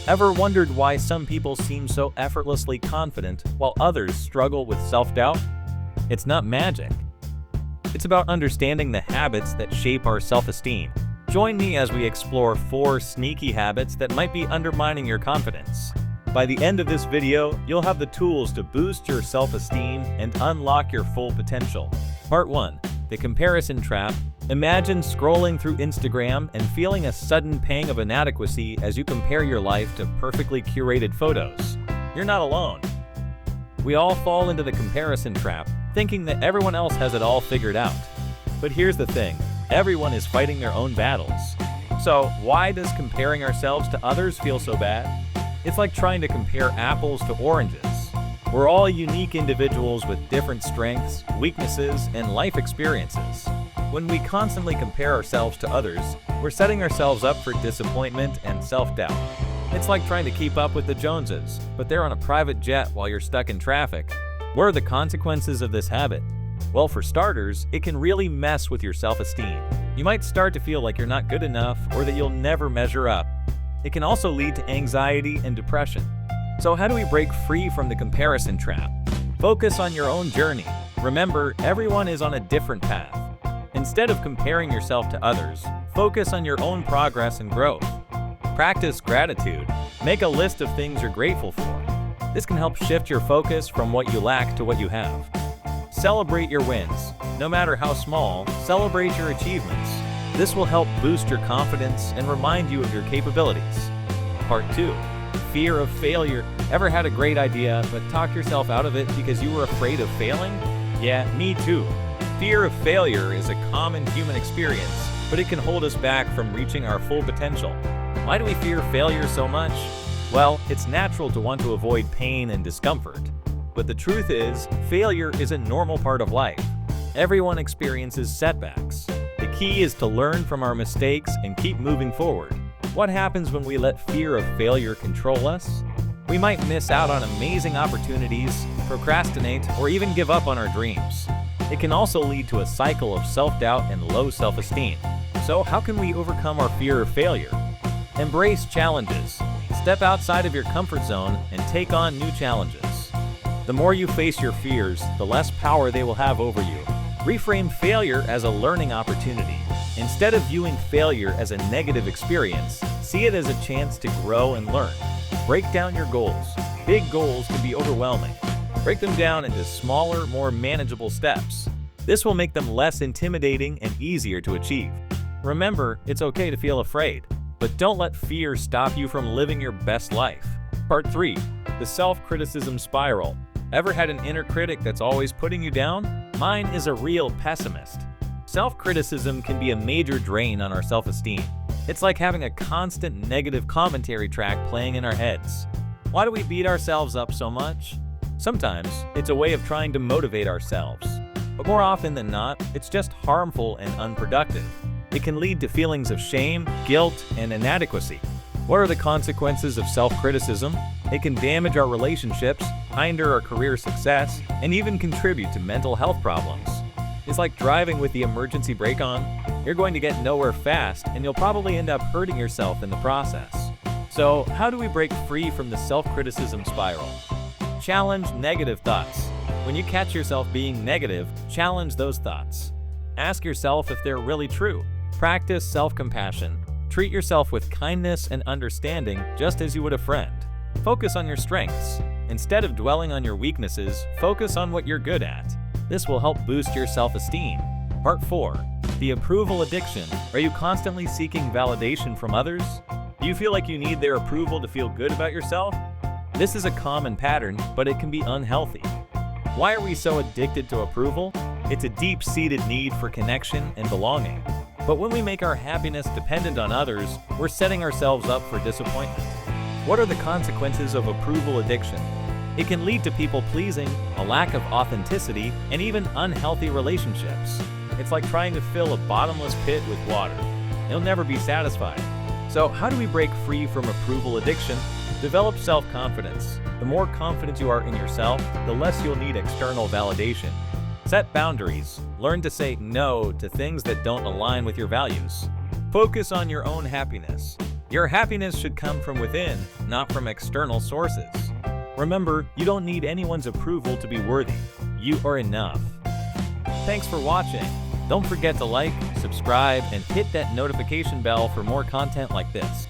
Ever wondered why some people seem so effortlessly confident while others struggle with self-doubt? It's not magic. It's about understanding the habits that shape our self-esteem. Join me as we explore 4 sneaky habits that might be undermining your confidence. By the end of this video, you'll have the tools to boost your self-esteem and unlock your full potential. Part 1. The comparison trap. Imagine scrolling through Instagram and feeling a sudden pang of inadequacy as you compare your life to perfectly curated photos. You're not alone. We all fall into the comparison trap, thinking that everyone else has it all figured out. But here's the thing, everyone is fighting their own battles. So why does comparing ourselves to others feel so bad? It's like trying to compare apples to oranges. We're all unique individuals with different strengths, weaknesses, and life experiences. When we constantly compare ourselves to others, we're setting ourselves up for disappointment and self-doubt. It's like trying to keep up with the Joneses, but they're on a private jet while you're stuck in traffic. What are the consequences of this habit? Well, for starters, it can really mess with your self-esteem. You might start to feel like you're not good enough or that you'll never measure up. It can also lead to anxiety and depression. So how do we break free from the comparison trap? Focus on your own journey. Remember, everyone is on a different path. Instead of comparing yourself to others, focus on your own progress and growth. Practice gratitude. Make a list of things you're grateful for. This can help shift your focus from what you lack to what you have. Celebrate your wins. No matter how small, celebrate your achievements. This will help boost your confidence and remind you of your capabilities. Part 2. Fear of failure. Ever had a great idea but talk yourself out of it because you were afraid of failing? Yeah, me too. Fear of failure is a common human experience, but it can hold us back from reaching our full potential. Why do we fear failure so much? Well, it's natural to want to avoid pain and discomfort. But the truth is, failure is a normal part of life. Everyone experiences setbacks. The key is to learn from our mistakes and keep moving forward. What happens when we let fear of failure control us? We might miss out on amazing opportunities, procrastinate, or even give up on our dreams. It can also lead to a cycle of self-doubt and low self-esteem. So how can we overcome our fear of failure? Embrace challenges. Step outside of your comfort zone and take on new challenges. The more you face your fears, the less power they will have over you. Reframe failure as a learning opportunity. Instead of viewing failure as a negative experience, see it as a chance to grow and learn. Break down your goals. Big goals can be overwhelming. Break them down into smaller, more manageable steps. This will make them less intimidating and easier to achieve. Remember, it's okay to feel afraid, but don't let fear stop you from living your best life. Part 3. The self-criticism spiral. Ever had an inner critic that's always putting you down? Mine is a real pessimist. Self-criticism can be a major drain on our self-esteem. It's like having a constant negative commentary track playing in our heads. Why do we beat ourselves up so much? Sometimes it's a way of trying to motivate ourselves, but more often than not, it's just harmful and unproductive. It can lead to feelings of shame, guilt, and inadequacy. What are the consequences of self-criticism? It can damage our relationships, hinder our career success, and even contribute to mental health problems. It's like driving with the emergency brake on. You're going to get nowhere fast, and you'll probably end up hurting yourself in the process. So, how do we break free from the self-criticism spiral? Challenge negative thoughts. When you catch yourself being negative, challenge those thoughts. Ask yourself if they're really true. Practice self-compassion. Treat yourself with kindness and understanding just as you would a friend. Focus on your strengths. Instead of dwelling on your weaknesses, focus on what you're good at. This will help boost your self-esteem. Part 4. The approval addiction. Are you constantly seeking validation from others? Do you feel like you need their approval to feel good about yourself? This is a common pattern, but it can be unhealthy. Why are we so addicted to approval? It's a deep-seated need for connection and belonging. But when we make our happiness dependent on others, we're setting ourselves up for disappointment. What are the consequences of approval addiction? It can lead to people-pleasing, a lack of authenticity, and even unhealthy relationships. It's like trying to fill a bottomless pit with water. You'll never be satisfied. So how do we break free from approval addiction? Develop self-confidence. The more confident you are in yourself, the less you'll need external validation. Set boundaries. Learn to say no to things that don't align with your values. Focus on your own happiness. Your happiness should come from within, not from external sources. Remember, you don't need anyone's approval to be worthy. You are enough. Thanks for watching. Don't forget to like, subscribe, and hit that notification bell for more content like this.